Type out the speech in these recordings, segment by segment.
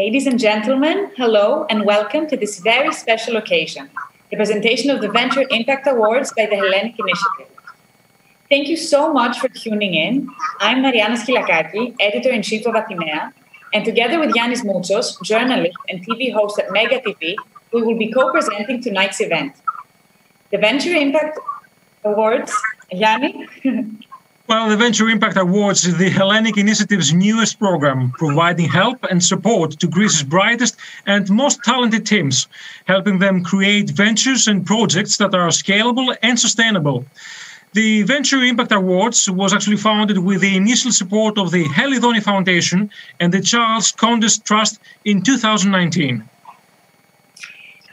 Ladies and gentlemen, hello and welcome to this very special occasion, the presentation of the Venture Impact Awards by the Hellenic Initiative. Thank you so much for tuning in. I'm Mariana Skilakaki, Editor-in-Chief of Athenea, and together with Yannis Moutsos, journalist and TV host at Mega TV, we will be co-presenting tonight's event. The Venture Impact Awards, Yanni? Well, the Venture Impact Awards is the Hellenic Initiative's newest program, providing help and support to Greece's brightest and most talented teams, helping them create ventures and projects that are scalable and sustainable. The Venture Impact Awards was actually founded with the initial support of the Helidoni Foundation and the Charles Condes Trust in 2019.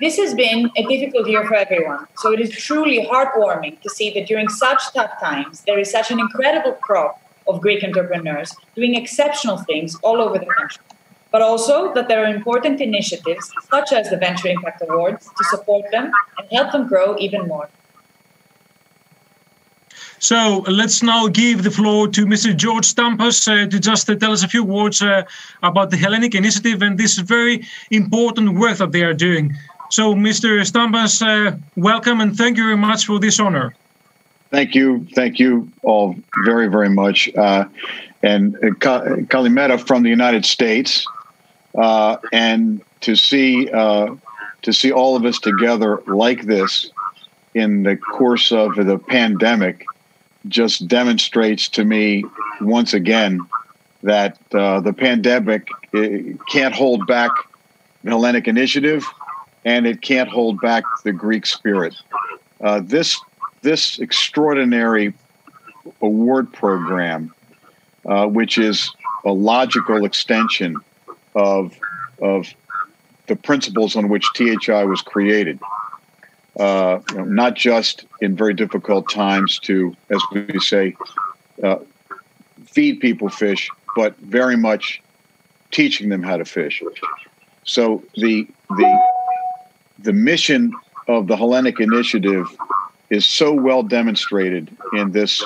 This has been a difficult year for everyone, so it is truly heartwarming to see that during such tough times, there is such an incredible crop of Greek entrepreneurs doing exceptional things all over the country, but also that there are important initiatives, such as the Venture Impact Awards, to support them and help them grow even more. So let's now give the floor to Mr. George Stampas to just tell us a few words about the Hellenic Initiative and this very important work that they are doing. So, Mr. Stampas, welcome and thank you very much for this honor. Thank you all very, very much. And Kalimera from the United States, and to see all of us together like this in the course of the pandemic just demonstrates to me once again that the pandemic can't hold back the Hellenic Initiative, and it can't hold back the Greek spirit. This extraordinary award program, which is a logical extension of the principles on which THI was created, not just in very difficult times to, as we say, feed people fish, but very much teaching them how to fish. So the mission of the Hellenic Initiative is so well demonstrated in this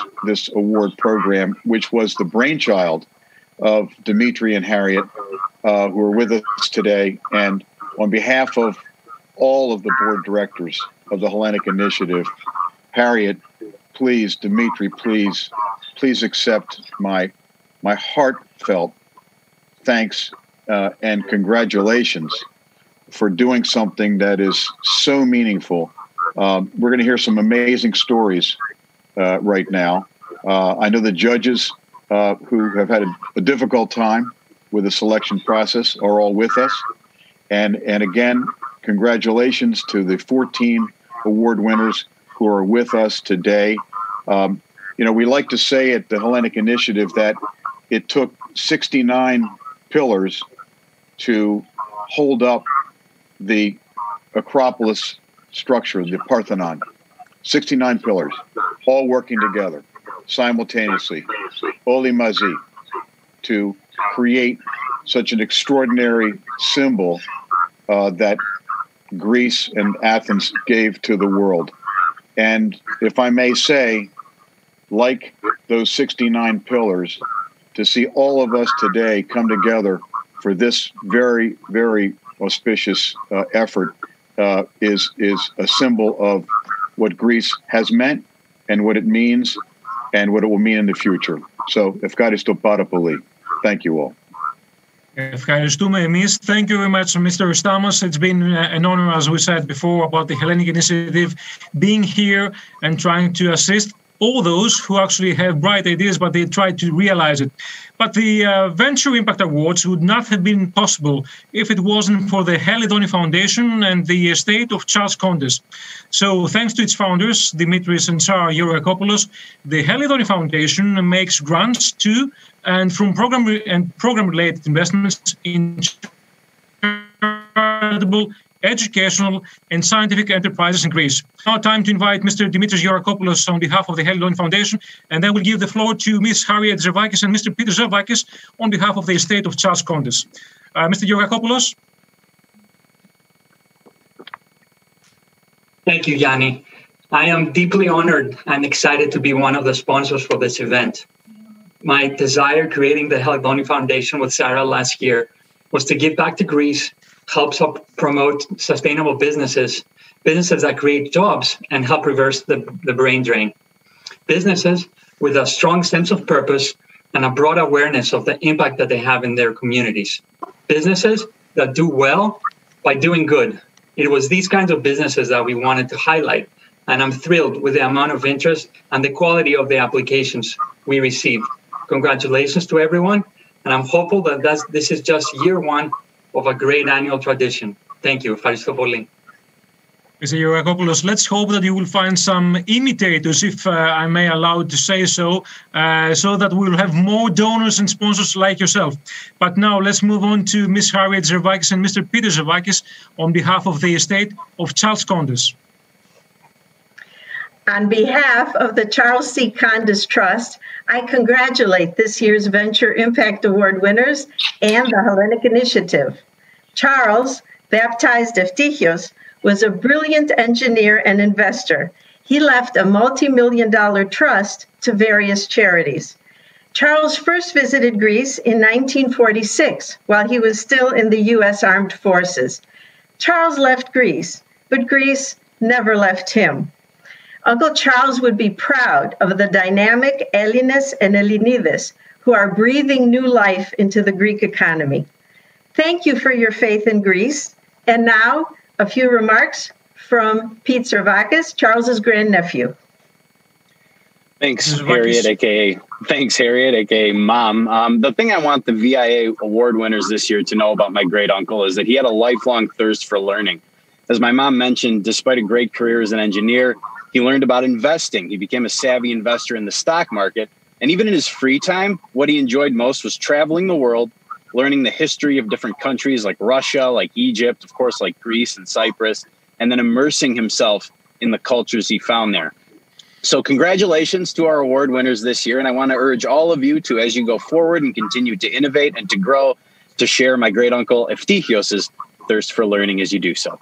award program, which was the brainchild of Dimitri and Harriet, who are with us today. And on behalf of all of the board directors of the Hellenic Initiative, Harriet, please, Dimitri, please accept my heartfelt thanks and congratulations for doing something that is so meaningful. We're going to hear some amazing stories right now. I know the judges who have had a difficult time with the selection process are all with us. And again, congratulations to the 14 award winners who are with us today. We like to say at the Hellenic Initiative that it took 69 pillars to hold up the Acropolis structure, the Parthenon. 69 pillars, all working together simultaneously, Oli Mazi, to create such an extraordinary symbol that Greece and Athens gave to the world. And if I may say, like those 69 pillars, to see all of us today come together for this very, very auspicious effort is a symbol of what Greece has meant and what it means and what it will mean in the future. So, ευχαριστώ πάρα πολύ. Thank you all. Ευχαριστούμε εμείς. Thank you very much, Mr. Stampas. It's been an honor, as we said before, about the Hellenic Initiative being here and trying to assist all those who actually have bright ideas, but they try to realize it. But the Venture Impact Awards would not have been possible if it wasn't for the Helidoni Foundation and the estate of Charles Condes. So thanks to its founders, Dimitris and Sarah Georgakopoulos, the Helidoni Foundation makes grants to and from program-related investments in charitable, educational and scientific enterprises in Greece. Now time to invite Mr. Dimitris Georgakopoulos on behalf of the Helidoni Foundation, and then we'll give the floor to Ms. Harriet Zervakis and Mr. Peter Zervakis on behalf of the estate of Charles Condes. Mr. Georgakopoulos. Thank you, Yanni. I am deeply honored and excited to be one of the sponsors for this event. My desire creating the Helidoni Foundation with Sarah last year was to give back to Greece, help promote sustainable businesses that create jobs and help reverse the brain drain. Businesses with a strong sense of purpose and a broad awareness of the impact that they have in their communities. Businesses that do well by doing good. It was these kinds of businesses that we wanted to highlight. And I'm thrilled with the amount of interest and the quality of the applications we received. Congratulations to everyone. And I'm hopeful that this is just year one of a great annual tradition. Thank you. Ευχαριστώ πολύ. Mr. Georgopoulos, let's hope that you will find some imitators, if I may allow to say so that we'll have more donors and sponsors like yourself. But now let's move on to Ms. Harriet Zervakis and Mr. Peter Zervakis on behalf of the estate of Charles Condes. On behalf of the Charles C. Condes Trust, I congratulate this year's Venture Impact Award winners and the Hellenic Initiative. Charles, baptized Eftichios, was a brilliant engineer and investor. He left a multi-million-dollar trust to various charities. Charles first visited Greece in 1946 while he was still in the U.S. Armed Forces. Charles left Greece, but Greece never left him. Uncle Charles would be proud of the dynamic Ellinas and Ellinides who are breathing new life into the Greek economy. Thank you for your faith in Greece. And now, a few remarks from Pete Zervakis, Charles's grandnephew. Thanks, Harriet, aka Mom. The thing I want the VIA award winners this year to know about my great uncle is that he had a lifelong thirst for learning. As my mom mentioned, despite a great career as an engineer, he learned about investing. He became a savvy investor in the stock market. And even in his free time, what he enjoyed most was traveling the world, learning the history of different countries like Russia, like Egypt, of course, like Greece and Cyprus, and then immersing himself in the cultures he found there. So congratulations to our award winners this year. And I want to urge all of you to, as you go forward and continue to innovate and to grow, to share my great uncle Eftichios' thirst for learning as you do so.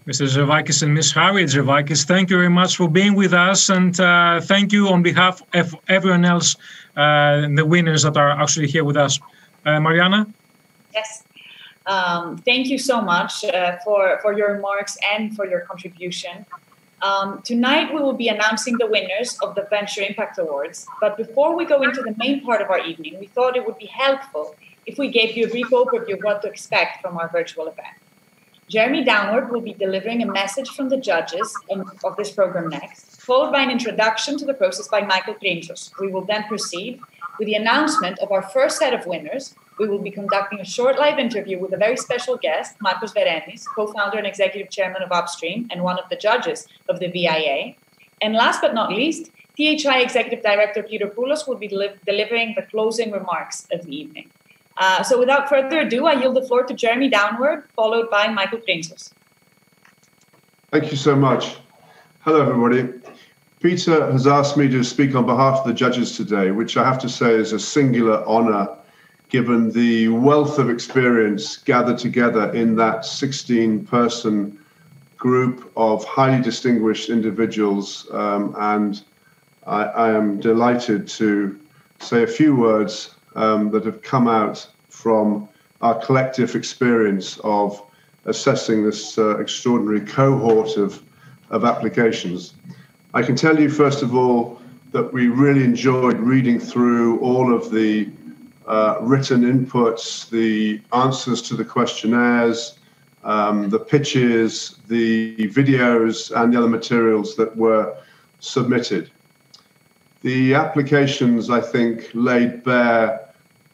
Mr. Zervakis and Ms. Harriet Zervakis, thank you very much for being with us, and thank you on behalf of everyone else, the winners that are actually here with us. Mariana? Yes. Thank you so much for your remarks and for your contribution. Tonight we will be announcing the winners of the Venture Impact Awards, but before we go into the main part of our evening, we thought it would be helpful if we gave you a brief overview of what to expect from our virtual event. Jeremy Downward will be delivering a message from the judges of this program next, followed by an introduction to the process by Michael Printzos. We will then proceed with the announcement of our first set of winners. We will be conducting a short live interview with a very special guest, Marcos Verenis, co-founder and executive chairman of Upstream and one of the judges of the VIA. And last but not least, THI executive director Peter Poulos will be delivering the closing remarks of the evening. So without further ado, I yield the floor to Jeremy Downward, followed by Michael Printzos. Thank you so much. Hello, everybody. Peter has asked me to speak on behalf of the judges today, which I have to say is a singular honor, given the wealth of experience gathered together in that 16-person group of highly distinguished individuals. And I am delighted to say a few words that have come out from our collective experience of assessing this extraordinary cohort of applications. I can tell you, first of all, that we really enjoyed reading through all of the written inputs, the answers to the questionnaires, the pitches, the videos, and the other materials that were submitted. The applications, I think, laid bare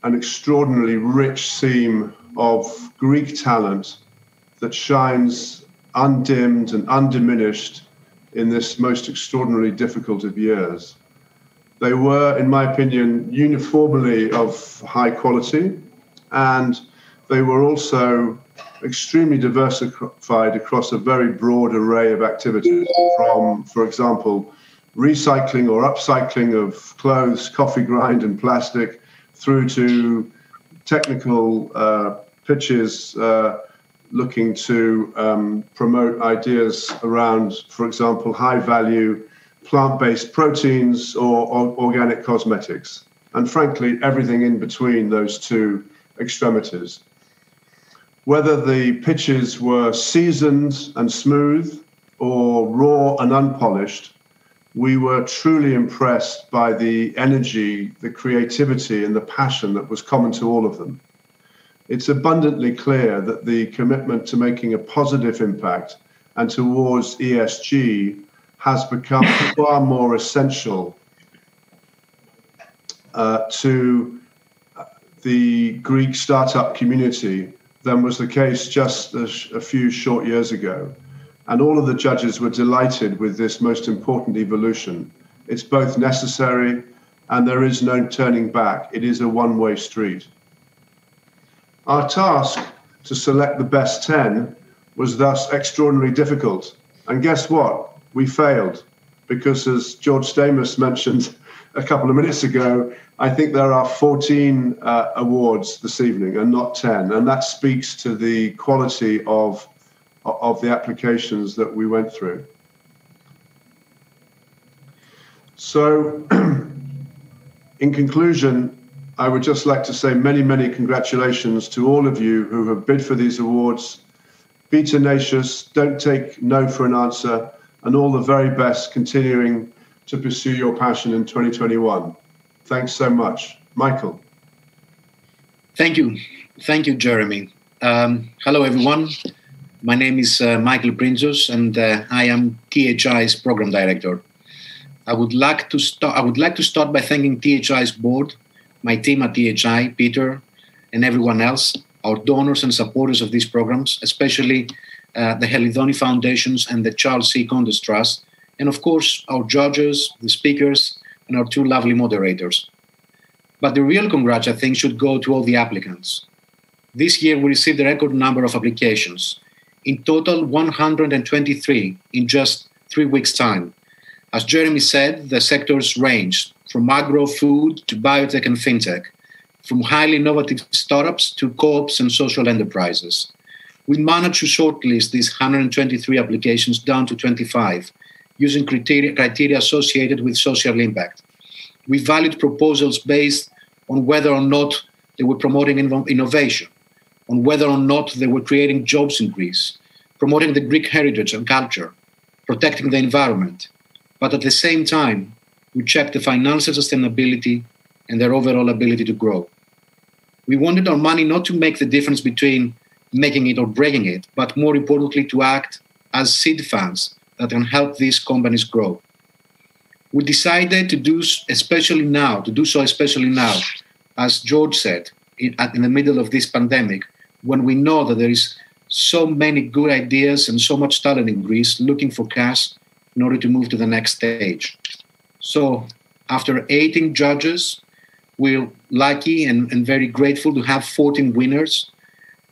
an extraordinarily rich seam of Greek talent that shines undimmed and undiminished in this most extraordinarily difficult of years. They were, in my opinion, uniformly of high quality, and they were also extremely diversified across a very broad array of activities, from, for example, recycling or upcycling of clothes, coffee grind and plastic, through to technical pitches looking to promote ideas around, for example, high-value plant-based proteins or organic cosmetics. And frankly, everything in between those two extremities. Whether the pitches were seasoned and smooth or raw and unpolished, we were truly impressed by the energy, the creativity, and the passion that was common to all of them. It's abundantly clear that the commitment to making a positive impact and towards ESG has become far more essential to the Greek startup community than was the case just a few short years ago. And all of the judges were delighted with this most important evolution. It's both necessary and there is no turning back. It is a one-way street. Our task to select the best 10 was thus extraordinarily difficult. And guess what? We failed, because as George Stamos mentioned a couple of minutes ago, I think there are 14 awards this evening and not 10. And that speaks to the quality of the applications that we went through. So in conclusion, I would just like to say many, many congratulations to all of you who have bid for these awards. Be tenacious, don't take no for an answer, and all the very best continuing to pursue your passion in 2021. Thanks so much. Michael. Thank you. Thank you, Jeremy. Hello, everyone. My name is Michael Prinzos, and I am THI's Program Director. I would like to start by thanking THI's board, my team at THI, Peter, and everyone else, our donors and supporters of these programs, especially the Helidoni Foundations and the Charles C. Condis Trust, and of course, our judges, the speakers, and our two lovely moderators. But the real congrats, I think, should go to all the applicants. This year, we received a record number of applications. In total, 123 in just 3 weeks' time. As Jeremy said, the sectors ranged from agro, food, to biotech and fintech, from highly innovative startups to co-ops and social enterprises. We managed to shortlist these 123 applications down to 25, using criteria associated with social impact. We valued proposals based on whether or not they were promoting innovation, on whether or not they were creating jobs in Greece, promoting the Greek heritage and culture, protecting the environment. But at the same time, we checked the financial sustainability and their overall ability to grow. We wanted our money not to make the difference between making it or breaking it, but more importantly, to act as seed funds that can help these companies grow. We decided to do so especially now, as George said, in the middle of this pandemic, when we know that there is so many good ideas and so much talent in Greece looking for cash in order to move to the next stage. So after 18 judges, we're lucky and very grateful to have 14 winners,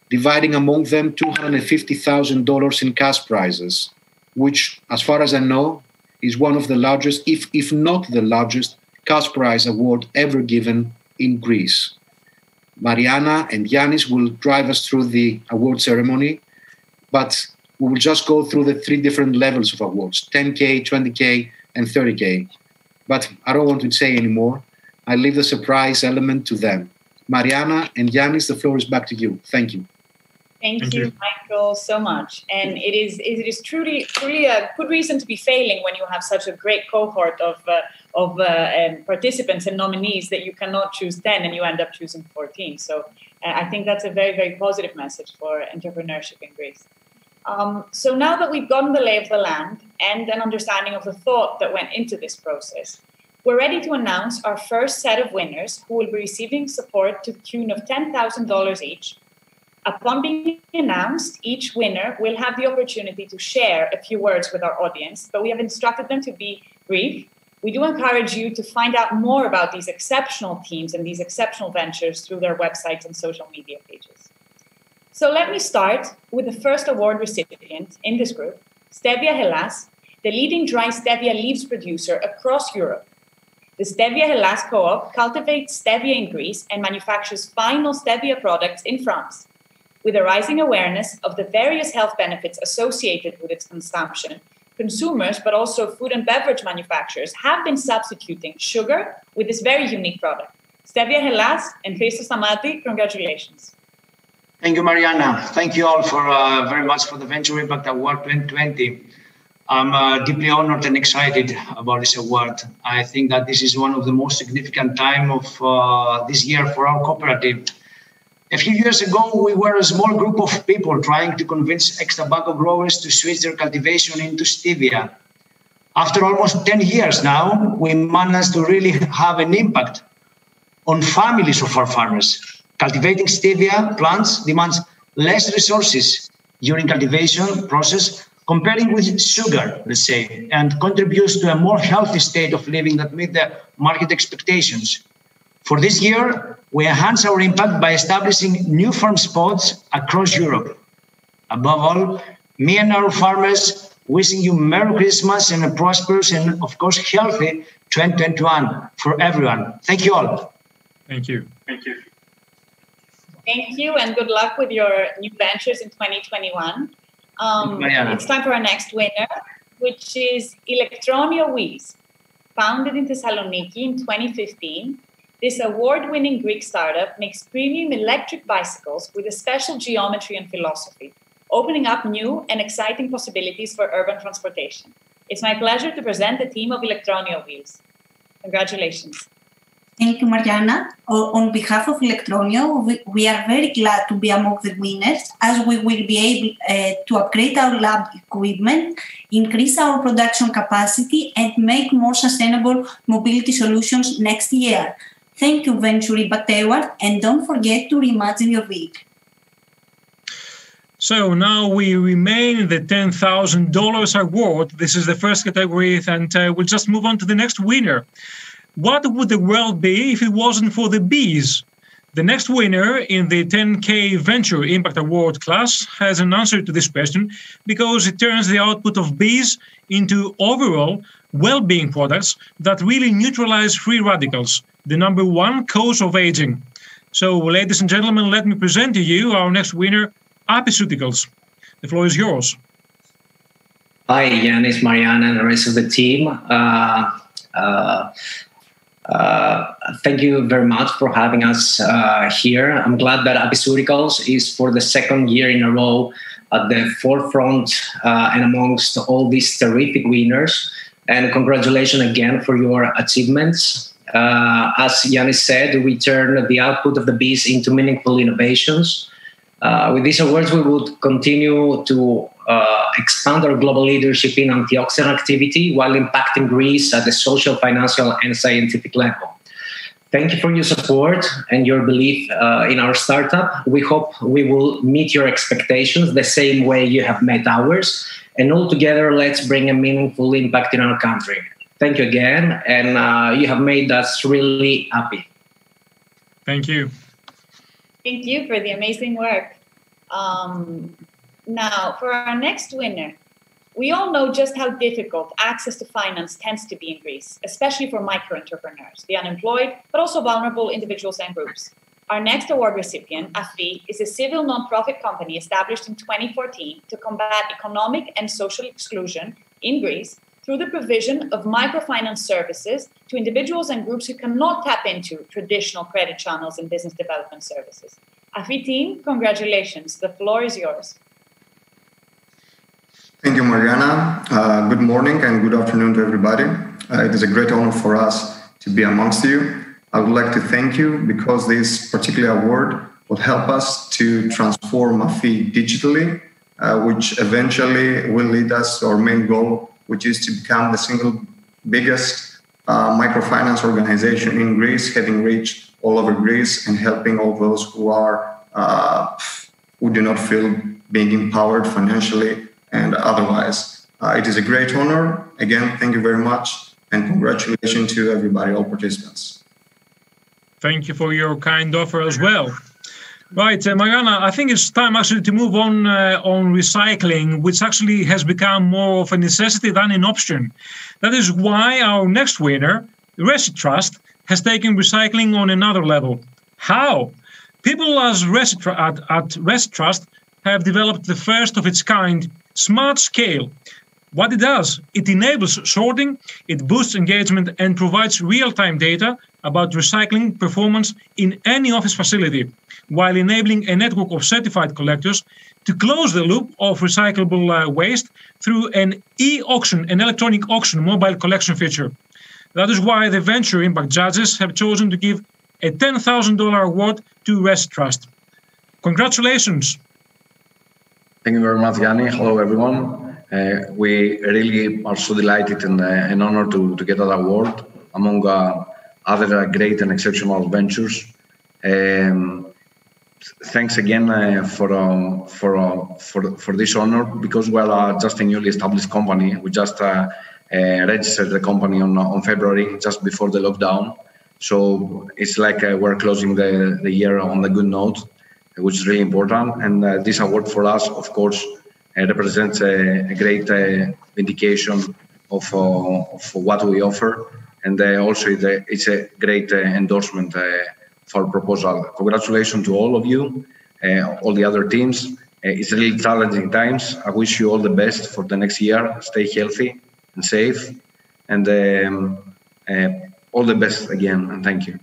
dividing among them $250,000 in cash prizes, which, as far as I know, is one of the largest, if not the largest, cash prize award ever given in Greece. Mariana and Yanis will drive us through the award ceremony, but we will just go through the 3 different levels of awards, 10K, 20K, and 30K. But I don't want to say anymore. I leave the surprise element to them. Mariana and Yanis, the floor is back to you. Thank you. Thank you, Michael, so much. And it is truly a good reason to be failing when you have such a great cohort of participants and nominees that you cannot choose 10 and you end up choosing 14. So I think that's a very, very positive message for entrepreneurship in Greece. So now that we've gotten the lay of the land and an understanding of the thought that went into this process, we're ready to announce our first set of winners who will be receiving support to the tune of $10,000 each. Upon being announced, each winner will have the opportunity to share a few words with our audience, but we have instructed them to be brief. We do encourage you to find out more about these exceptional teams and these exceptional ventures through their websites and social media pages. So let me start with the first award recipient in this group, Stevia Hellas, the leading dry stevia leaves producer across Europe. The Stevia Hellas Co-op cultivates stevia in Greece and manufactures final stevia products in France. With a rising awareness of the various health benefits associated with its consumption, consumers, but also food and beverage manufacturers, have been substituting sugar with this very unique product. Stevia Hellas and Christos Stamati, congratulations. Thank you, Mariana. Thank you all for very much for the Venture Impact Award 2020. I'm deeply honored and excited about this award. I think that this is one of the most significant time of this year for our cooperative. A few years ago, we were a small group of people trying to convince ex-tobacco growers to switch their cultivation into stevia. After almost 10 years now, we managed to really have an impact on families of our farmers. Cultivating stevia plants demands less resources during cultivation process comparing with sugar, let's say, and contributes to a more healthy state of living that meet the market expectations. For this year, we enhance our impact by establishing new farm spots across Europe. Above all, me and our farmers wishing you Merry Christmas and a prosperous and, of course, healthy 2021 for everyone. Thank you all. Thank you. Thank you. Thank you, and good luck with your new ventures in 2021. It's time for our next winner, which is Elektronio Wheels. Founded in Thessaloniki in 2015, this award-winning Greek startup makes premium electric bicycles with a special geometry and philosophy, opening up new and exciting possibilities for urban transportation. It's my pleasure to present the team of Elektronio Wheels. Congratulations. Thank you, Mariana. On behalf of Elektronio, we are very glad to be among the winners, as we will be able to upgrade our lab equipment, increase our production capacity, and make more sustainable mobility solutions next year. Thank you, Venture Impact Award, and don't forget to reimagine your vehicle. So now we remain in the $10,000 award. This is the first category, and we'll just move on to the next winner. What would the world be if it wasn't for the bees? The next winner in the 10K Venture Impact Award class has an answer to this question because it turns the output of bees into overall well-being products that really neutralize free radicals, the number one cause of aging. So, ladies and gentlemen, let me present to you our next winner, Apiceuticals. The floor is yours. Hi, Yanis, Mariana, and the rest of the team. Thank you very much for having us here. I'm glad that Apiceuticals is for the second year in a row at the forefront and amongst all these terrific winners. And congratulations again for your achievements. As Yanis said, we turn the output of the bees into meaningful innovations. With these awards, we would continue to expand our global leadership in antioxidant activity while impacting Greece at the social, financial, and scientific level. Thank you for your support and your belief in our startup. We hope we will meet your expectations the same way you have met ours. And all together, let's bring a meaningful impact in our country. Thank you again, and you have made us really happy. Thank you. Thank you for the amazing work. Now, for our next winner, we all know just how difficult access to finance tends to be in Greece, especially for micro-entrepreneurs, the unemployed, but also vulnerable individuals and groups. Our next award recipient, AFI, is a civil non-profit company established in 2014 to combat economic and social exclusion in Greece through the provision of microfinance services to individuals and groups who cannot tap into traditional credit channels and business development services. AFI team, congratulations. The floor is yours. Thank you, Mariana. Good morning and good afternoon to everybody. It is a great honor for us to be amongst you. I would like to thank you because this particular award will help us to transform AFI digitally, which eventually will lead us to our main goal, which is to become the single biggest microfinance organization in Greece, having reached all over Greece and helping all those who do not feel being empowered financially and otherwise. It is a great honor. Again, thank you very much, and congratulations to everybody, all participants. Thank you for your kind offer as well. Right, Mariana, I think it's time actually to move on recycling, which actually has become more of a necessity than an option. That is why our next winner, Resitrust, has taken recycling on another level. How? People at Resitrust have developed the first of its kind smart scale, What it does, it enables sorting, it boosts engagement and provides real-time data about recycling performance in any office facility, while enabling a network of certified collectors to close the loop of recyclable waste through an e-auction, an electronic auction mobile collection feature. That is why the Venture Impact judges have chosen to give a $10,000 award to Rest Trust. Congratulations. Thank you very much, Yanni. Hello, everyone. We really are so delighted and honored to get that award among other great and exceptional ventures. Thanks again for this honor, because we're just a newly established company. We just registered the company on February, just before the lockdown. So it's like we're closing the year on a good note, which is really important. And this award for us, of course, represents a great vindication of what we offer. And also it's a great endorsement for our proposal. Congratulations to all of you, all the other teams. It's really challenging times. I wish you all the best for the next year. Stay healthy and safe. And all the best again, and thank you.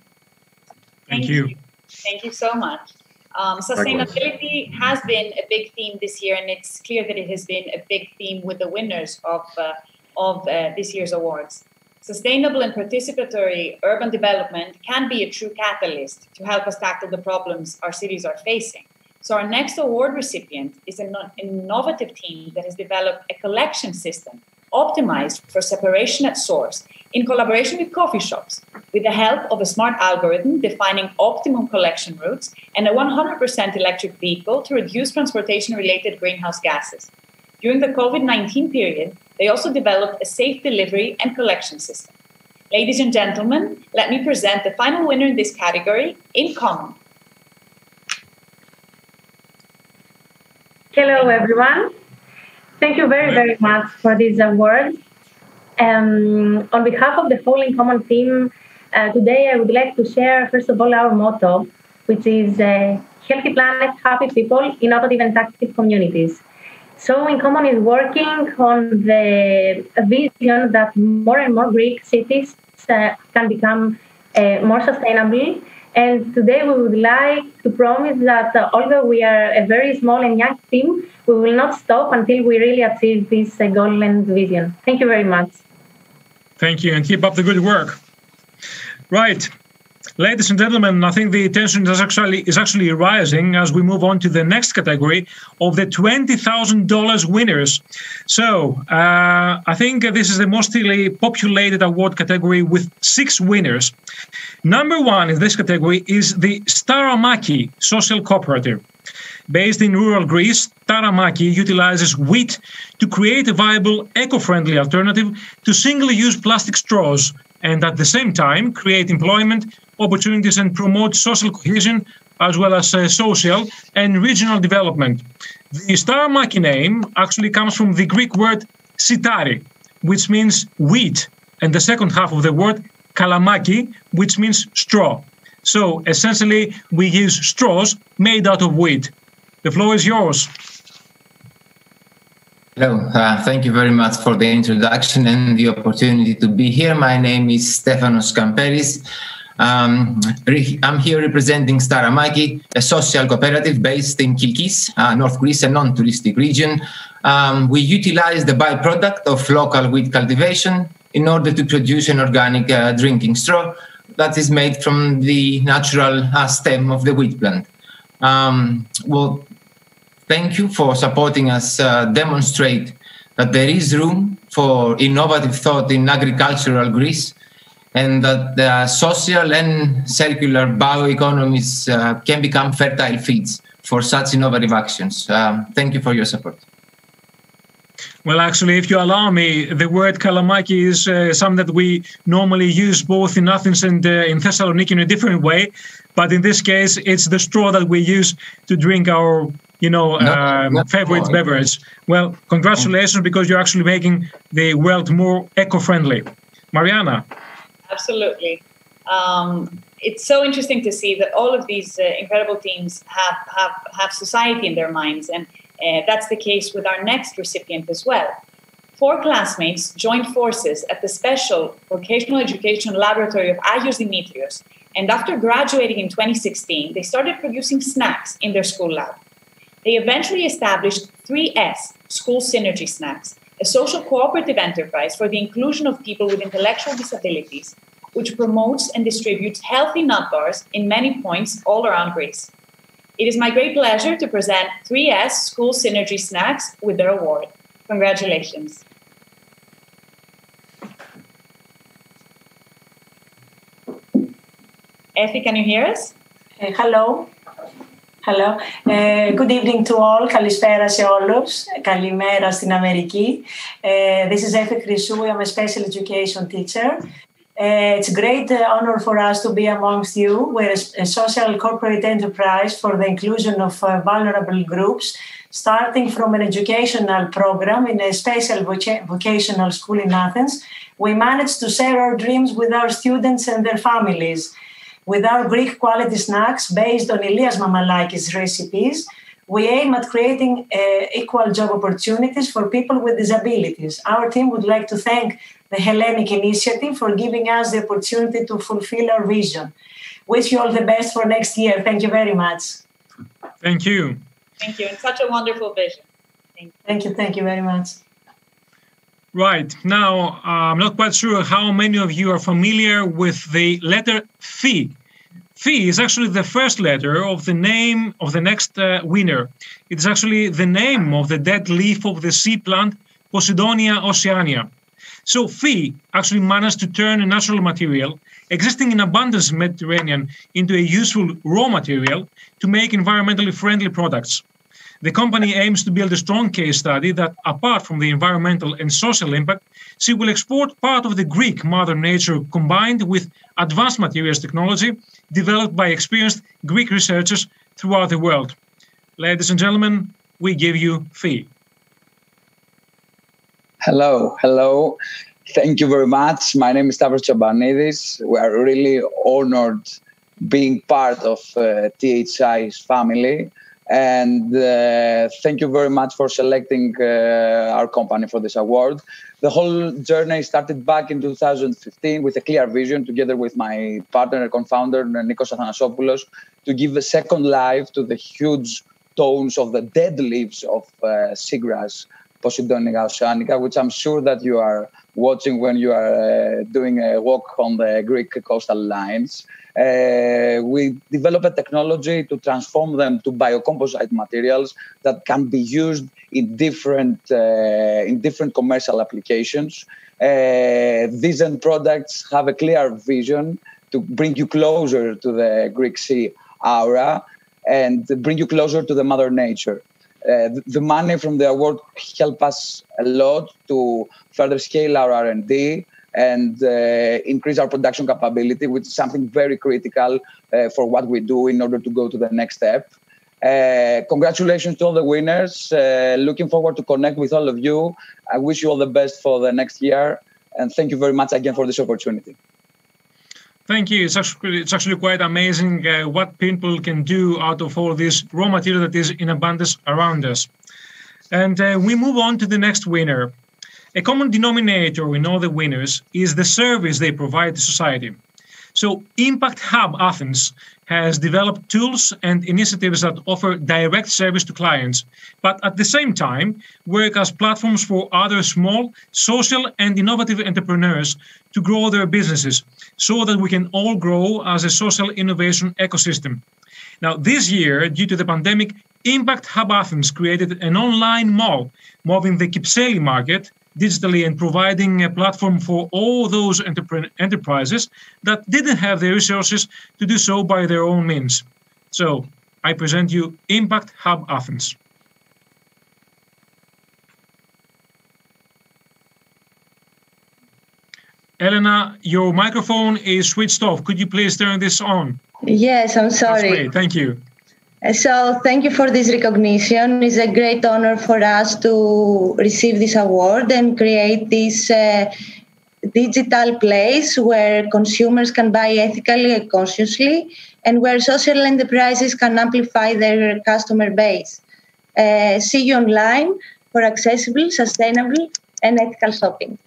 Thank you. Thank you so much. Sustainability has been a big theme this year, and it's clear that it has been a big theme with the winners of this year's awards. Sustainable and participatory urban development can be a true catalyst to help us tackle the problems our cities are facing. So our next award recipient is an innovative team that has developed a collection system optimized for separation at source in collaboration with coffee shops, with the help of a smart algorithm defining optimum collection routes and a 100% electric vehicle to reduce transportation-related greenhouse gases. During the COVID-19 period, they also developed a safe delivery and collection system. Ladies and gentlemen, let me present the final winner in this category, In Common. Hello, everyone. Thank you very, very much for this award. On behalf of the whole In Common team, today I would like to share, first of all, our motto, which is Healthy Planet, Happy People, Innovative and Active Communities. So In Common is working on the vision that more and more Greek cities can become more sustainable. And today we would like to promise that although we are a very small and young team, we will not stop until we really achieve this goal and vision. Thank you very much. Thank you, and keep up the good work. Right. Ladies and gentlemen, I think the tension is actually rising as we move on to the next category of the $20,000 winners. So I think this is the mostly populated award category with 6 winners. Number 1 in this category is the Staramaki Social Cooperative. Based in rural Greece, Staramaki utilizes wheat to create a viable, eco-friendly alternative to single-use plastic straws, and at the same time create employment opportunities and promote social cohesion as well as social and regional development. The Staramaki name actually comes from the Greek word sitari, which means wheat, and the second half of the word kalamaki, which means straw. So essentially we use straws made out of wheat. The floor is yours. Hello, thank you very much for the introduction and the opportunity to be here. My name is Stefanos Kamperis. I'm here representing Staramaki, a social cooperative based in Kilkis, North Greece, a non-touristic region. We utilize the byproduct of local wheat cultivation in order to produce an organic drinking straw that is made from the natural stem of the wheat plant. Well, thank you for supporting us demonstrate that there is room for innovative thought in agricultural Greece, and that the social and circular bioeconomies can become fertile fields for such innovative actions. Thank you for your support. Well, actually, if you allow me, the word kalamaki is something that we normally use both in Athens and in Thessaloniki in a different way. But in this case, it's the straw that we use to drink our, favorite beverage. Well, congratulations, because you're actually making the world more eco-friendly. Mariana. Absolutely. It's so interesting to see that all of these incredible teams have society in their minds, and that's the case with our next recipient as well. 4 classmates joined forces at the Special Vocational Education Laboratory of Agios Dimitrios, and after graduating in 2016, they started producing snacks in their school lab. They eventually established 3S, School Synergy Snacks, a social cooperative enterprise for the inclusion of people with intellectual disabilities, which promotes and distributes healthy nut bars in many points all around Greece. It is my great pleasure to present 3S School Synergy Snacks with their award. Congratulations. Effie, can you hear us? Hello. Hello. Good evening to all. Καλησπέρα σε όλους. Καλημέρα στην Αμερική. This is Effie Chrysou. I'm a special education teacher. It's a great honor for us to be amongst you. We're a social corporate enterprise for the inclusion of vulnerable groups, starting from an educational program in a special vocational school in Athens. We managed to share our dreams with our students and their families. With our Greek quality snacks based on Ilias Mamalakis recipes, we aim at creating equal job opportunities for people with disabilities. Our team would like to thank the Hellenic Initiative for giving us the opportunity to fulfill our vision. Wish you all the best for next year. Thank you very much. Thank you. Thank you. And such a wonderful vision. Thank you. Thank you very much. Right. Now, I'm not quite sure how many of you are familiar with the letter Phi. Phi is actually the first letter of the name of the next winner. It is actually the name of the dead leaf of the sea plant Posidonia oceania. So Phi actually managed to turn a natural material existing in abundance in the Mediterranean into a useful raw material to make environmentally friendly products. The company aims to build a strong case study that, apart from the environmental and social impact, she will export part of the Greek Mother Nature combined with advanced materials technology developed by experienced Greek researchers throughout the world. Ladies and gentlemen, we give you Phi. Hello. Thank you very much. My name is Stavros Chabanidis. We are really honored being part of THI's family. And thank you very much for selecting our company for this award. The whole journey started back in 2015 with a clear vision, together with my partner and co-founder, Nikos Athanasopoulos, to give a second life to the huge tones of the dead leaves of seagrass, Posidonia oceanica, which I'm sure that you are watching when you are doing a walk on the Greek coastal lines. We developed a technology to transform them to biocomposite materials that can be used in different commercial applications. These end products have a clear vision to bring you closer to the Greek Sea aura and bring you closer to the Mother Nature. The money from the award helped us a lot to further scale our R&D and increase our production capability, which is something very critical for what we do in order to go to the next step. Congratulations to all the winners. Looking forward to connect with all of you. I wish you all the best for the next year. And thank you very much again for this opportunity. Thank you. It's actually quite amazing what people can do out of all this raw material that is in abundance around us. And we move on to the next winner. A common denominator in all the winners is the service they provide to society. So Impact Hub Athens has developed tools and initiatives that offer direct service to clients, but at the same time work as platforms for other small, social and innovative entrepreneurs to grow their businesses so that we can all grow as a social innovation ecosystem. Now, this year, due to the pandemic, Impact Hub Athens created an online mall, moving the Kypseli market digitally and providing a platform for all those enterprises that didn't have the resources to do so by their own means. So I present you Impact Hub Athens. Elena, your microphone is switched off. Could you please turn this on? Yes, I'm sorry. That's great. Thank you. So thank you for this recognition. It's a great honor for us to receive this award and create this digital place where consumers can buy ethically and consciously and where social enterprises can amplify their customer base. See you online for accessible, sustainable and ethical shopping.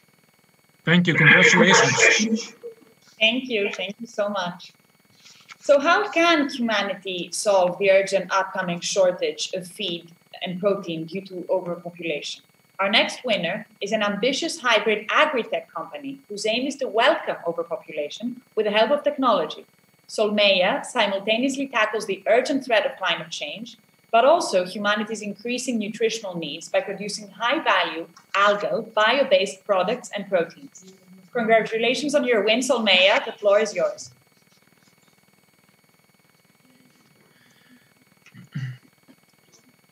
Thank you. Congratulations. Thank you. Thank you so much. So how can humanity solve the urgent upcoming shortage of feed and protein due to overpopulation? Our next winner is an ambitious hybrid agri-tech company whose aim is to welcome overpopulation with the help of technology. Solmeia simultaneously tackles the urgent threat of climate change, but also humanity's increasing nutritional needs by producing high-value algal, bio-based products and proteins. Congratulations on your win, Solmeia. The floor is yours.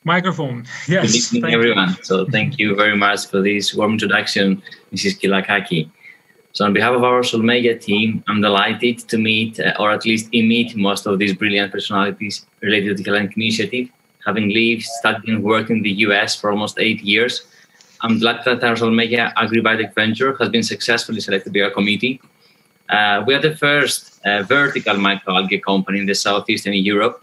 Microphone. Yes. Good evening, everyone. So thank you very much for this warm introduction, Mrs. Kilakaki. So on behalf of our Solmeia team, I'm delighted to meet, or at least meet most of these brilliant personalities related to the Hellenic Initiative. Having lived, studied, and worked in the US for almost 8 years, I'm glad that our Solmeia Agri-Biotech venture has been successfully selected by our committee. We are the first vertical microalgae company in the Southeastern Europe,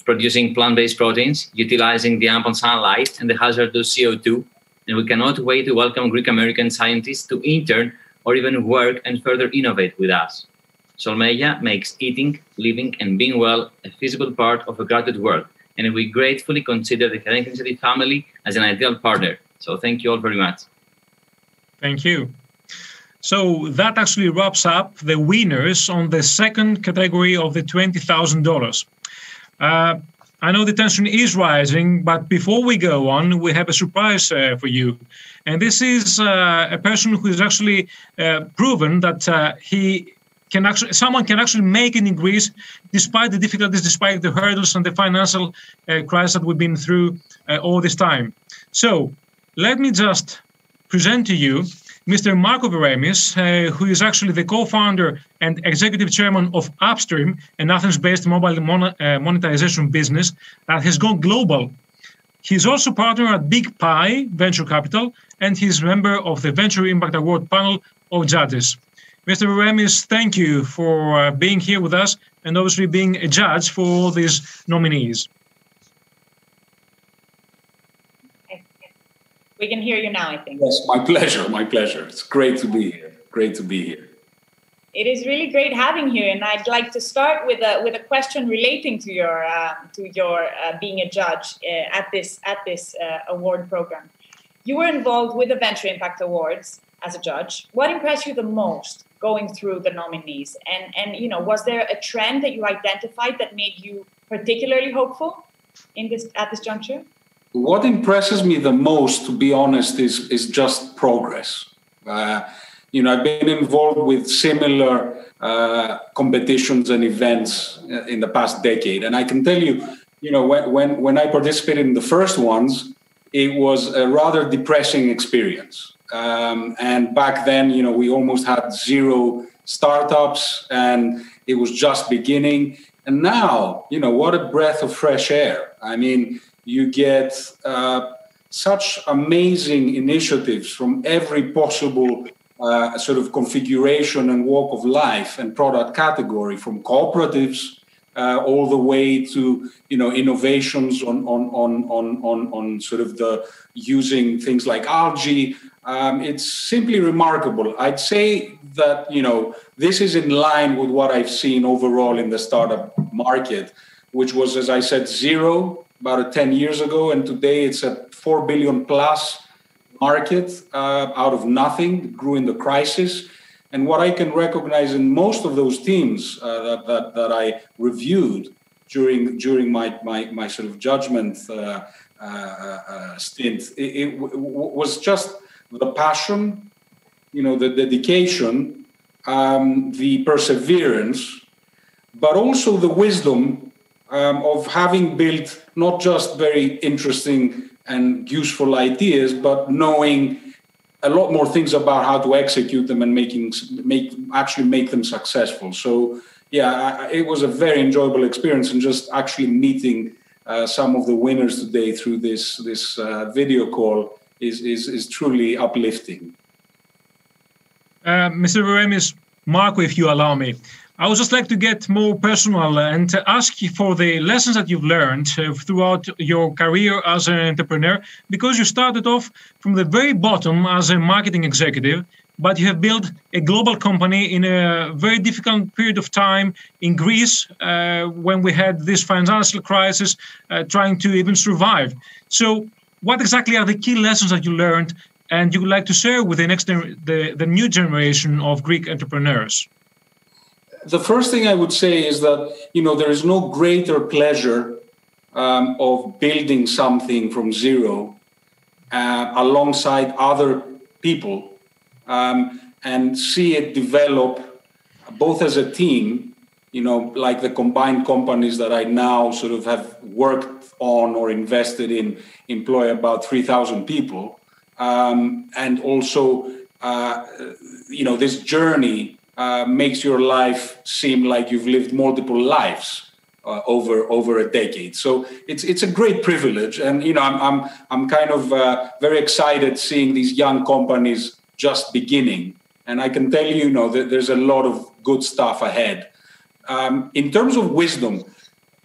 producing plant-based proteins, utilizing the ample sunlight and the hazardous CO2. And we cannot wait to welcome Greek-American scientists to intern or even work and further innovate with us. Solmeia makes eating, living, and being well a feasible part of a graduate work. And we gratefully consider the Hellenic Initiative family as an ideal partner. So thank you all very much. Thank you. So that actually wraps up the winners on the second category of the $20,000. I know the tension is rising, but before we go on, we have a surprise for you. And this is a person who has actually proven that someone can actually make it in Greece despite the difficulties, despite the hurdles and the financial crisis that we've been through all this time. So let me just present to you Mr. Marco Veremis, who is actually the co-founder and executive chairman of Upstream, an Athens-based mobile monetization business that has gone global. He's also partner at Big Pie Venture Capital, and he's member of the Venture Impact Award panel of judges. Mr. Veremis, thank you for being here with us and obviously being a judge for all these nominees. We can hear you now, I think. Yes, my pleasure, my pleasure. It's great to be here. Great to be here. It is really great having you, and I'd like to start with a question relating to your being a judge at this award program. You were involved with the Venture Impact Awards as a judge. What impressed you the most going through the nominees, and was there a trend that you identified that made you particularly hopeful at this juncture? What impresses me the most, to be honest, is just progress. I've been involved with similar competitions and events in the past decade, and I can tell you, when I participated in the first ones, it was a rather depressing experience. And back then, we almost had 0 startups, and it was just beginning. And now, what a breath of fresh air. I mean, you get such amazing initiatives from every possible sort of configuration and walk of life and product category, from cooperatives all the way to innovations on sort of the using things like algae. It's simply remarkable. I'd say that this is in line with what I've seen overall in the startup market, which was, as I said, 0 about 10 years ago, and today it's a 4 billion plus market out of nothing. It grew in the crisis. And what I can recognize in most of those teams that I reviewed during my sort of judgment stint, it was just the passion, the dedication, the perseverance, but also the wisdom of having built not just very interesting and useful ideas, but knowing a lot more things about how to execute them and make them successful. So yeah, it was a very enjoyable experience, and just actually meeting some of the winners today through this video call is truly uplifting. Mr. Veremis, Marco, if you allow me, I would just like to get more personal and to ask you for the lessons that you've learned throughout your career as an entrepreneur, because you started off from the very bottom as a marketing executive, but you have built a global company in a very difficult period of time in Greece when we had this financial crisis, trying to even survive. So what exactly are the key lessons that you learned and you would like to share with the new generation of Greek entrepreneurs? The first thing I would say is that, there is no greater pleasure of building something from zero alongside other people and see it develop both as a team, like the combined companies that I now sort of have worked on or invested in employ about 3,000 people. And also, this journey makes your life seem like you've lived multiple lives over a decade. So it's a great privilege, and I'm kind of very excited seeing these young companies just beginning. And I can tell you, that there's a lot of good stuff ahead. In terms of wisdom,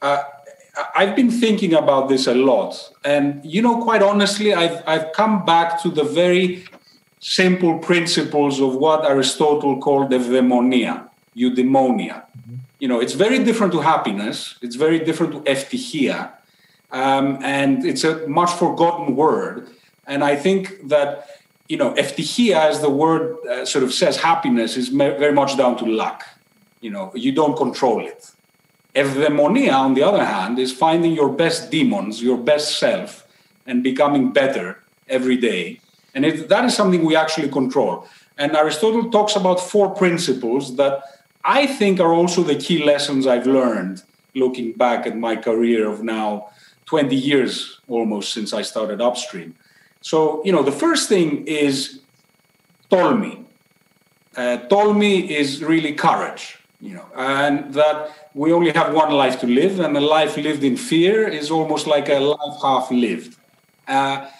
I've been thinking about this a lot, and quite honestly, I've come back to the very simple principles of what Aristotle called eudaimonia, eudaimonia. It's very different to happiness. It's very different to ευτυχία. And it's a much forgotten word. And I think that, ευτυχία, as the word sort of says, happiness is very much down to luck. You don't control it. Eudaimonia, on the other hand, is finding your best demons, your best self, and becoming better every day. And that is something we actually control. And Aristotle talks about 4 principles that I think are also the key lessons I've learned looking back at my career of now 20 years almost since I started Upstream. So, the first thing is tolmi. Tolmi is really courage, and that we only have one life to live, and a life lived in fear is almost like a life half lived.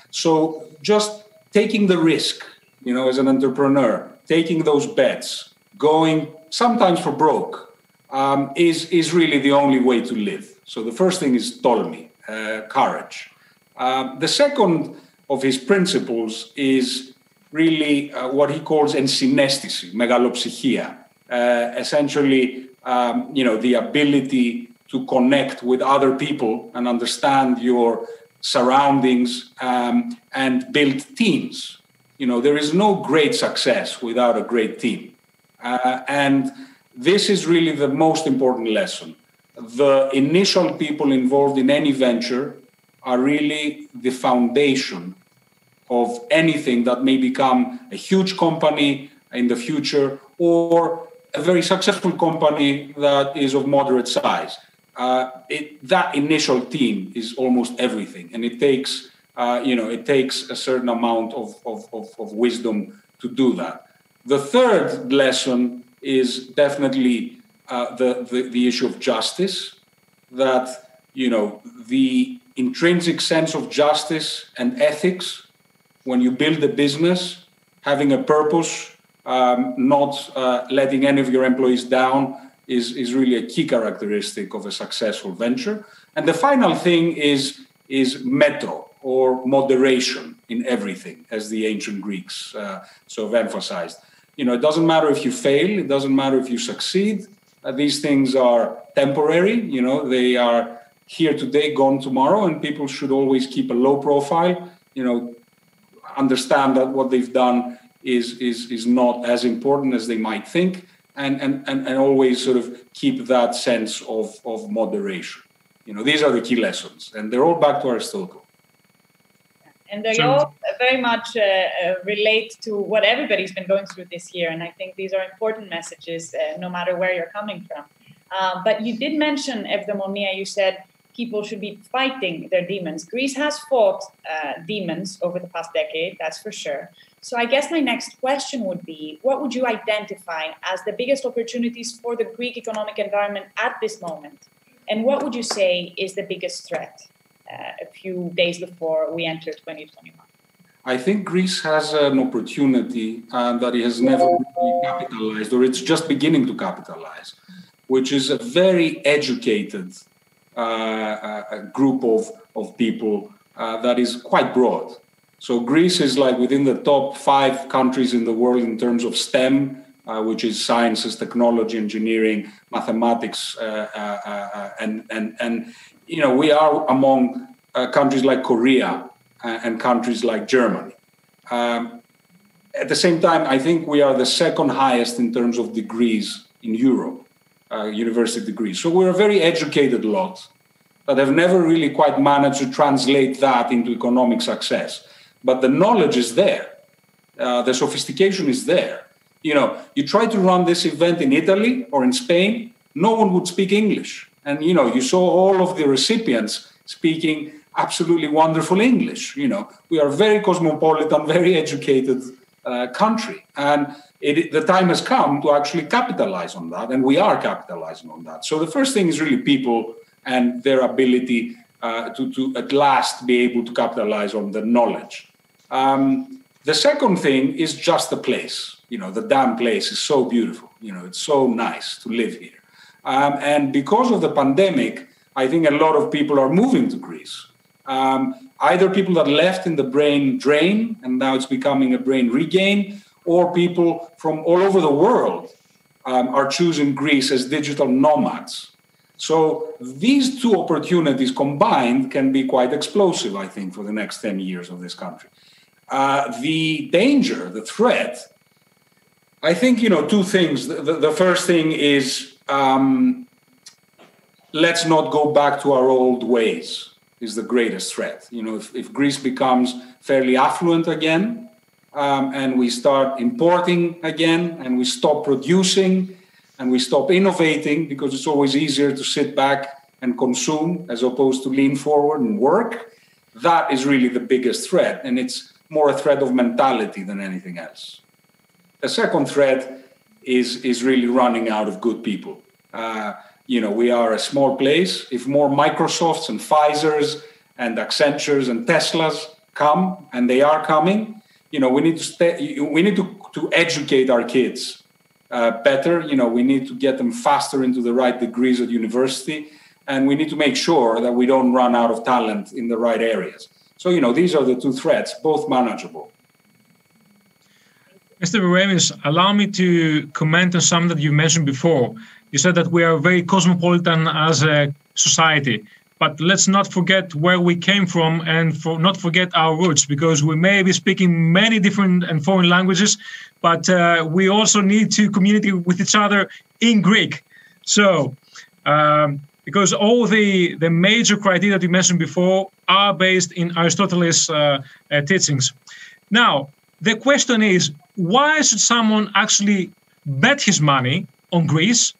So just taking the risk, as an entrepreneur, taking those bets, going sometimes for broke, is really the only way to live. So the first thing is tolmi, courage. The second of his principles is really what he calls ensynesthesis, megaloψυχία. Essentially, the ability to connect with other people and understand your surroundings and build teams. There is no great success without a great team. And this is really the most important lesson. The initial people involved in any venture are really the foundation of anything that may become a huge company in the future or a very successful company that is of moderate size. That initial team is almost everything, and it takes a certain amount of wisdom to do that. The third lesson is definitely the issue of justice. That the intrinsic sense of justice and ethics when you build a business, having a purpose, not letting any of your employees down, is really a key characteristic of a successful venture. And the final thing is metro, or moderation in everything, as the ancient Greeks sort of emphasized. It doesn't matter if you fail, it doesn't matter if you succeed. These things are temporary, they are here today, gone tomorrow, and people should always keep a low profile, understand that what they've done is not as important as they might think, and always sort of keep that sense of moderation. These are the key lessons, and they're all back to Aristotle. And they all very much relate to what everybody's been going through this year. And I think these are important messages, no matter where you're coming from. But you did mention eudaimonia. You said people should be fighting their demons. Greece has fought demons over the past decade, that's for sure. So I guess my next question would be, what would you identify as the biggest opportunities for the Greek economic environment at this moment? And what would you say is the biggest threat a few days before we enter 2021? I think Greece has an opportunity that it has never really capitalized, or it's just beginning to capitalize. which is a very educated group of people that is quite broad. So Greece is like within the top 5 countries in the world in terms of STEM, which is sciences, technology, engineering, mathematics, and you know, we are among countries like Korea and countries like Germany. At the same time, I think we are the second highest in terms of degrees in Europe, university degrees. So we're a very educated lot that have never really quite managed to translate that into economic success. But the knowledge is there. The sophistication is there. You know, you try to run this event in Italy or in Spain, no one would speak English. And, you know, you saw all of the recipients speaking absolutely wonderful English. You know, we are a very cosmopolitan, very educated country. And the time has come to actually capitalize on that. And we are capitalizing on that. So the first thing is really people and their ability to at last be able to capitalize on the knowledge. The second thing is just the place. You know, the damn place is so beautiful. You know, it's so nice to live here. And because of the pandemic, I think a lot of people are moving to Greece. Either people that left in the brain drain, and now it's becoming a brain regain, or people from all over the world are choosing Greece as digital nomads. So these two opportunities combined can be quite explosive, I think, for the next 10 years of this country. The danger, the threat, I think, you know, two things. The first thing is let's not go back to our old ways is the greatest threat. You know, if Greece becomes fairly affluent again and we start importing again and we stop producing and we stop innovating, because it's always easier to sit back and consume as opposed to lean forward and work, that is really the biggest threat. And it's more a threat of mentality than anything else. The second threat is really running out of good people. You know, we are a small place. If more Microsofts and Pfizers and Accentures and Teslas come, and they are coming, you know, we need to educate our kids better. You know, we need to get them faster into the right degrees at university, and we need to make sure that we don't run out of talent in the right areas. So, you know, these are the two threats, both manageable. Mr. Veremis, allow me to comment on something that you mentioned before. You said that we are very cosmopolitan as a society, but let's not forget where we came from and not forget our roots, because we may be speaking many different and foreign languages, but we also need to communicate with each other in Greek. So, because all the major criteria that you mentioned before are based in Aristotle's teachings. Now, the question is, why should someone actually bet his money on Greece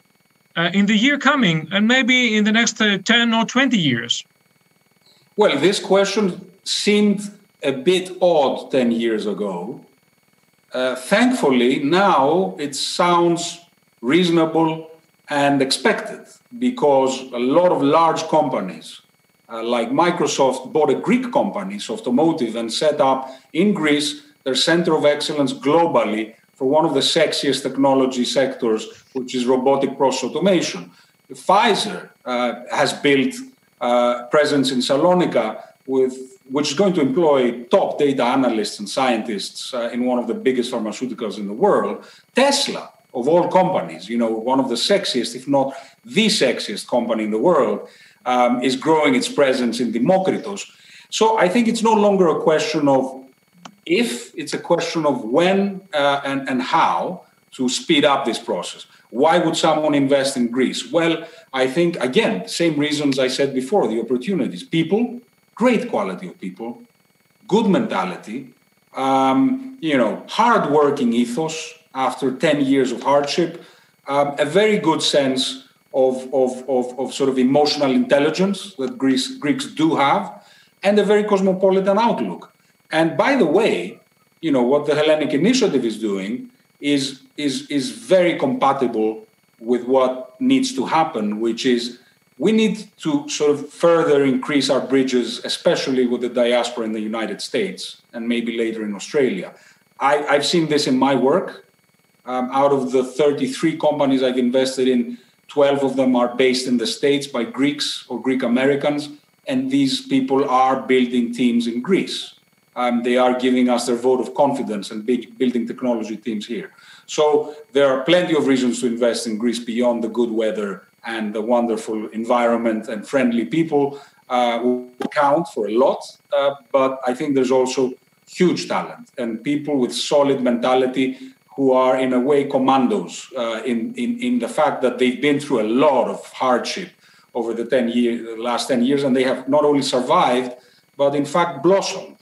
in the year coming and maybe in the next 10 or 20 years? Well, this question seemed a bit odd 10 years ago. Thankfully, now it sounds reasonable and expected, because a lot of large companies like Microsoft bought a Greek company, Softomotive, and set up in Greece their center of excellence globally for one of the sexiest technology sectors, which is robotic process automation. Pfizer has built presence in Salonika, which is going to employ top data analysts and scientists in one of the biggest pharmaceuticals in the world. Tesla, of all companies, you know, one of the sexiest, if not the sexiest company in the world, is growing its presence in Demokritos. So I think it's no longer a question of if, it's a question of when and how to speed up this process. Why would someone invest in Greece? Well, I think, again, same reasons I said before, the opportunities. People, great quality of people, good mentality, you know, hard-working ethos after 10 years of hardship, a very good sense of sort of emotional intelligence that Greeks do have, and a very cosmopolitan outlook. And by the way, you know, what the Hellenic Initiative is doing is very compatible with what needs to happen, which is we need to sort of further increase our bridges, especially with the diaspora in the United States and maybe later in Australia. I've seen this in my work. Out of the 33 companies I've invested in, 12 of them are based in the States by Greeks or Greek Americans, and these people are building teams in Greece. They are giving us their vote of confidence and building technology teams here. So there are plenty of reasons to invest in Greece beyond the good weather and the wonderful environment and friendly people who count for a lot. But I think there's also huge talent and people with solid mentality who are in a way commandos in the fact that they've been through a lot of hardship over the last 10 years, and they have not only survived, but in fact blossomed.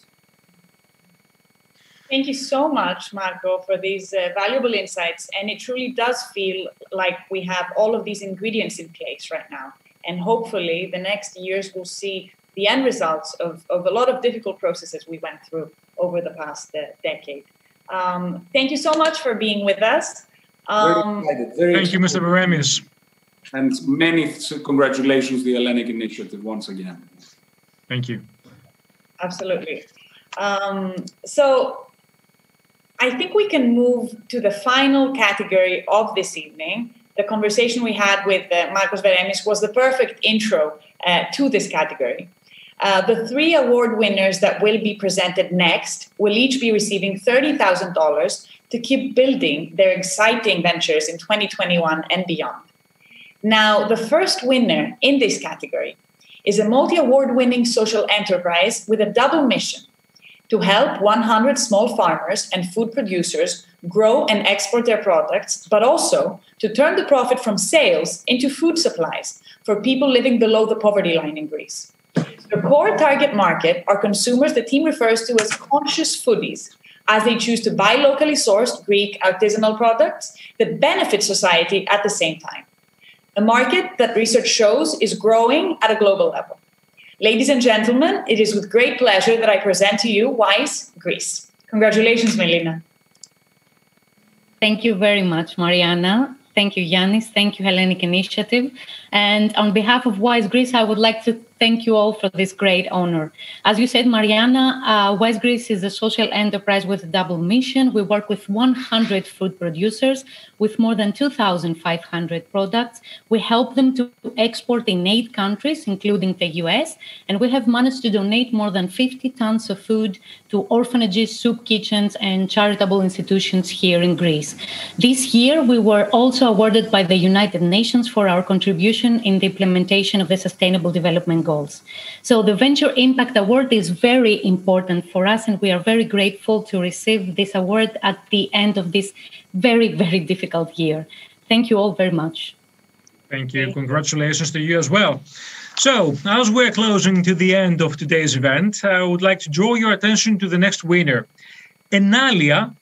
Thank you so much, Marco, for these valuable insights. And it truly does feel like we have all of these ingredients in place right now. And hopefully the next years will see the end results of a lot of difficult processes we went through over the past decade. Thank you so much for being with us. Thank you, Mr. Beremis. And many congratulations to the Hellenic Initiative once again. Thank you. Absolutely. So I think we can move to the final category of this evening. The conversation we had with Marcos Beremis was the perfect intro to this category. The 3 award winners that will be presented next will each be receiving $30,000 to keep building their exciting ventures in 2021 and beyond. Now, the first winner in this category is a multi-award-winning social enterprise with a double mission: to help 100 small farmers and food producers grow and export their products, but also to turn the profit from sales into food supplies for people living below the poverty line in Greece. The core target market are consumers the team refers to as conscious foodies, as they choose to buy locally sourced Greek artisanal products that benefit society at the same time. A market that research shows is growing at a global level. Ladies and gentlemen, it is with great pleasure that I present to you Wise Greece. Congratulations, Melina. Thank you very much, Mariana. Thank you, Yannis. Thank you, Hellenic Initiative. And on behalf of Wise Greece, I would like to thank you all for this great honor. As you said, Mariana, Wise Greece is a social enterprise with a double mission. We work with 100 food producers with more than 2,500 products. We help them to export in 8 countries, including the US, and we have managed to donate more than 50 tons of food to orphanages, soup kitchens, and charitable institutions here in Greece. This year, we were also awarded by the United Nations for our contribution in the implementation of the Sustainable Development Goals. So the Venture Impact Award is very important for us, and we are very grateful to receive this award at the end of this very, very difficult year. Thank you all very much. Thank you. Congratulations to you as well. So, as we're closing to the end of today's event, I would like to draw your attention to the next winner. Enalia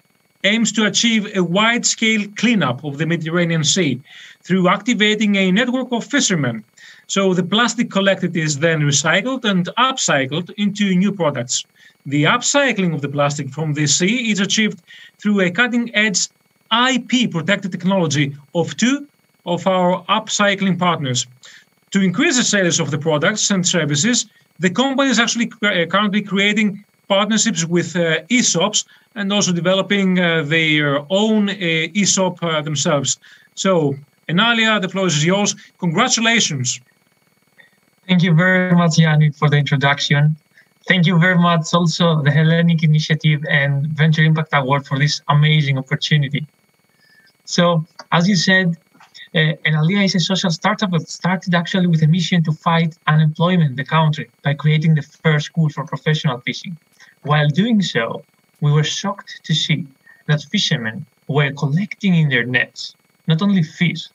aims to achieve a wide-scale cleanup of the Mediterranean Sea through activating a network of fishermen. So the plastic collected is then recycled and upcycled into new products. The upcycling of the plastic from the sea is achieved through a cutting-edge IP-protected technology of 2 of our upcycling partners. To increase the sales of the products and services, the company is actually currently creating partnerships with ESOPs and also developing their own ESOP themselves. So, Enalia, the floor is yours. Congratulations. Thank you very much, Yannick, for the introduction. Thank you very much also the Hellenic Initiative and Venture Impact Award for this amazing opportunity. So, as you said, Enalia is a social startup that started actually with a mission to fight unemployment in the country by creating the first school for professional fishing. While doing so, we were shocked to see that fishermen were collecting in their nets not only fish,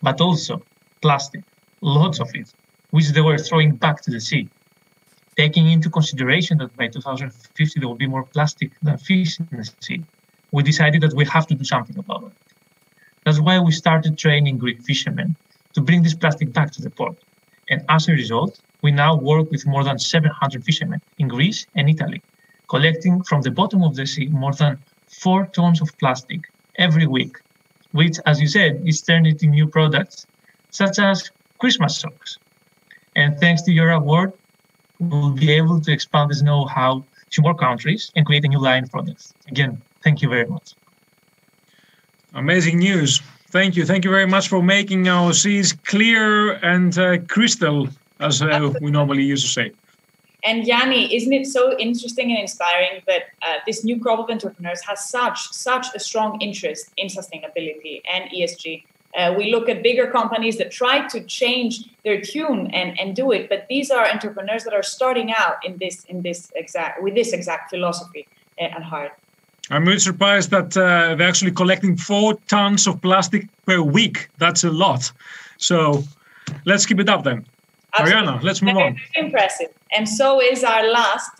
but also plastic, lots of it, which they were throwing back to the sea. Taking into consideration that by 2050 there will be more plastic than fish in the sea, we decided that we have to do something about it. That's why we started training Greek fishermen to bring this plastic back to the port. And as a result, we now work with more than 700 fishermen in Greece and Italy, collecting from the bottom of the sea more than 4 tons of plastic every week, which, as you said, is turned into new products, such as Christmas socks. And thanks to your award, we'll be able to expand this know-how to more countries and create a new line of products. Again, thank you very much. Amazing news. Thank you. Thank you very much for making our seas clear and crystal, as we normally used to say. And Yanni, isn't it so interesting and inspiring that this new crop of entrepreneurs has such a strong interest in sustainability and ESG? We look at bigger companies that try to change their tune and do it, but these are entrepreneurs that are starting out with this exact philosophy at heart. I'm really surprised that they're actually collecting 4 tons of plastic per week. That's a lot. So let's keep it up then. Absolutely. Mariana, let's move on. Very impressive. And so is our last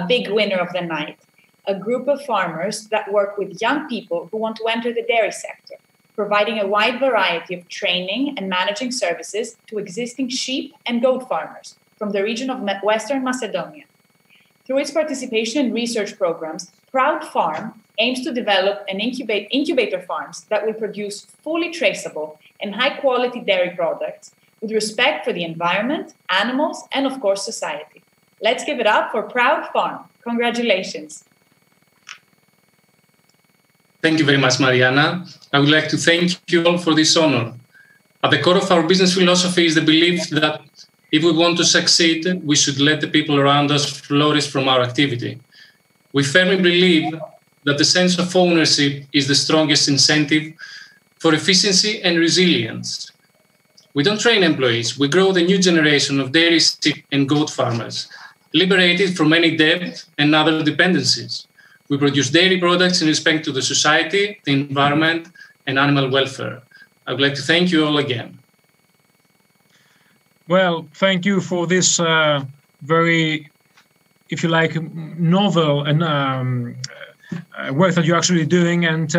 big winner of the night, a group of farmers that work with young people who want to enter the dairy sector, providing a wide variety of training and managing services to existing sheep and goat farmers from the region of Western Macedonia. Through its participation in research programs, Proud Farm aims to develop and incubate incubator farms that will produce fully traceable and high-quality dairy products with respect for the environment, animals, and of course, society. Let's give it up for Proud Farm. Congratulations. Thank you very much, Mariana. I would like to thank you all for this honor. At the core of our business philosophy is the belief that if we want to succeed, we should let the people around us flourish from our activity. We firmly believe that the sense of ownership is the strongest incentive for efficiency and resilience. We don't train employees, we grow the new generation of dairy, sheep, and goat farmers, liberated from any debt and other dependencies. We produce dairy products in respect to the society, the environment, and animal welfare. I would like to thank you all again. Well, thank you for this very, if you like, novel and work that you're actually doing. And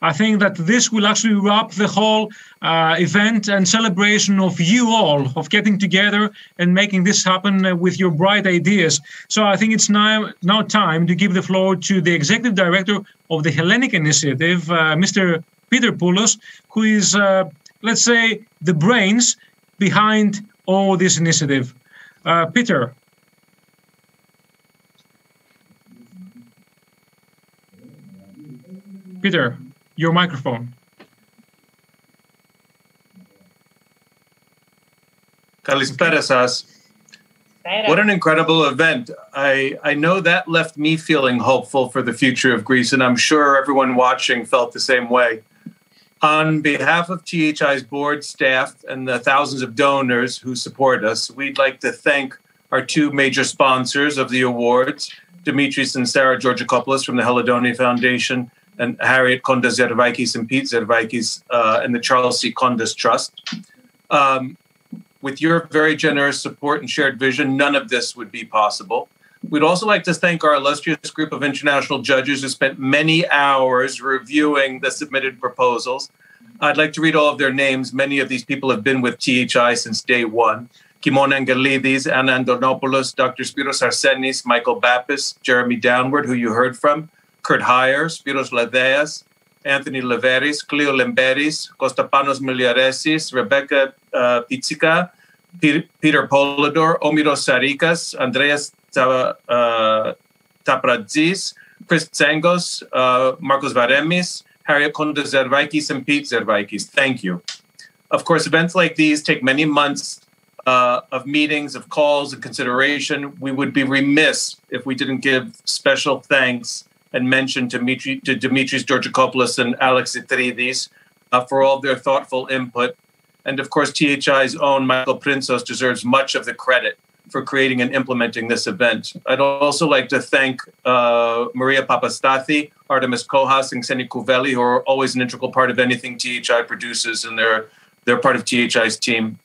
I think that this will actually wrap the whole event and celebration of you all, of getting together and making this happen with your bright ideas. So I think it's now time to give the floor to the Executive Director of the Hellenic Initiative, Mr. Peter Poulos, who is, let's say, the brains behind all this initiative. Peter. Peter, your microphone. Kalispera σας. What an incredible event. I know that left me feeling hopeful for the future of Greece, and I'm sure everyone watching felt the same way. On behalf of THI's board, staff, and the thousands of donors who support us, we'd like to thank our 2 major sponsors of the awards, Dimitris and Sarah Georgakopoulos from the Heledoni Foundation, and Harriet Kondas Zervaikis and Pete Zervaikis and the Charles C. Kondas Trust. With your very generous support and shared vision, none of this would be possible. We'd also like to thank our illustrious group of international judges who spent many hours reviewing the submitted proposals. I'd like to read all of their names. Many of these people have been with THI since day one. Kimon Angelidis, Anna Andonopoulos, Dr. Spiros Arsenis, Michael Bappis, Jeremy Downward, who you heard from, Kurt Heyer, Spiros Ladeas, Anthony Leveris, Cleo Lemberis, Kostapanos Miliaresis, Rebecca Pitsika, Peter Polidor, Omiros Sarikas, Andreas Tapradzis, Chris Tsengos, Marcos Varemis, Harriet Kondas Zervaikis, and Pete Zervaikis. Thank you. Of course, events like these take many months of meetings, of calls, and consideration. We would be remiss if we didn't give special thanks and mention to Dimitris Georgakopoulos and Alex Zitridis for all their thoughtful input. And of course, THI's own Michael Printzos deserves much of the credit for creating and implementing this event. I'd also like to thank Maria Papastathi, Artemis Kohas, and Xeni Kouvelli, who are always an integral part of anything THI produces, and they're part of THI's team.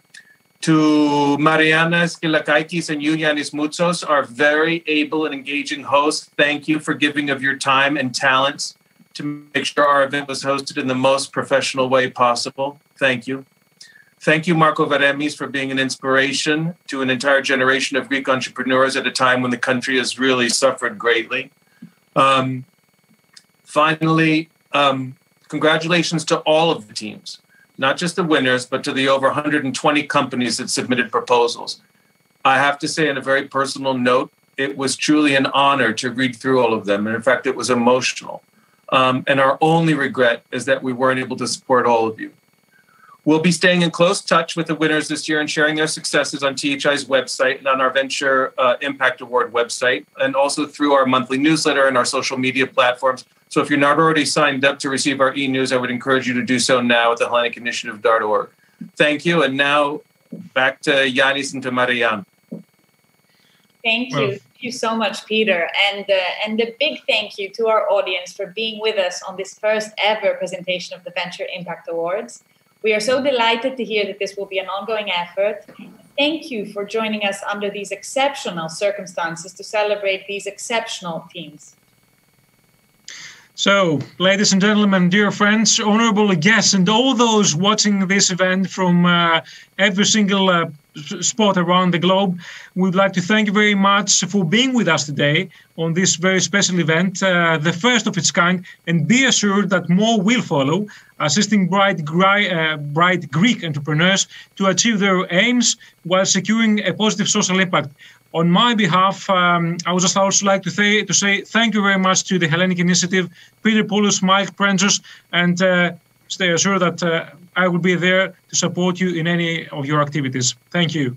To Mariana Skilakakis and you, Yannis Moutsos, our very able and engaging hosts, thank you for giving of your time and talents to make sure our event was hosted in the most professional way possible. Thank you. Thank you, Marco Varemis, for being an inspiration to an entire generation of Greek entrepreneurs at a time when the country has really suffered greatly. Finally, congratulations to all of the teams. Not just the winners, but to the over 120 companies that submitted proposals. I have to say, on a very personal note, it was truly an honor to read through all of them. And in fact, it was emotional. And our only regret is that we weren't able to support all of you. We'll be staying in close touch with the winners this year and sharing their successes on THI's website and on our Venture Impact Award website, and also through our monthly newsletter and our social media platforms. So if you're not already signed up to receive our e-news, I would encourage you to do so now at thehellenicinitiative.org. Thank you. And now back to Yanis and to Mariana. Thank you. Thank you so much, Peter. And a big thank you to our audience for being with us on this first ever presentation of the Venture Impact Awards. We are so delighted to hear that this will be an ongoing effort. Thank you for joining us under these exceptional circumstances to celebrate these exceptional teams. So, ladies and gentlemen, dear friends, honorable guests, and all those watching this event from every single spot around the globe, we'd like to thank you very much for being with us today on this very special event, the first of its kind, and be assured that more will follow, assisting bright Greek entrepreneurs to achieve their aims while securing a positive social impact. On my behalf, I would just also like to say thank you very much to the Hellenic Initiative, Peter Poulos, Mike Prenzos, and stay assured that I will be there to support you in any of your activities. Thank you.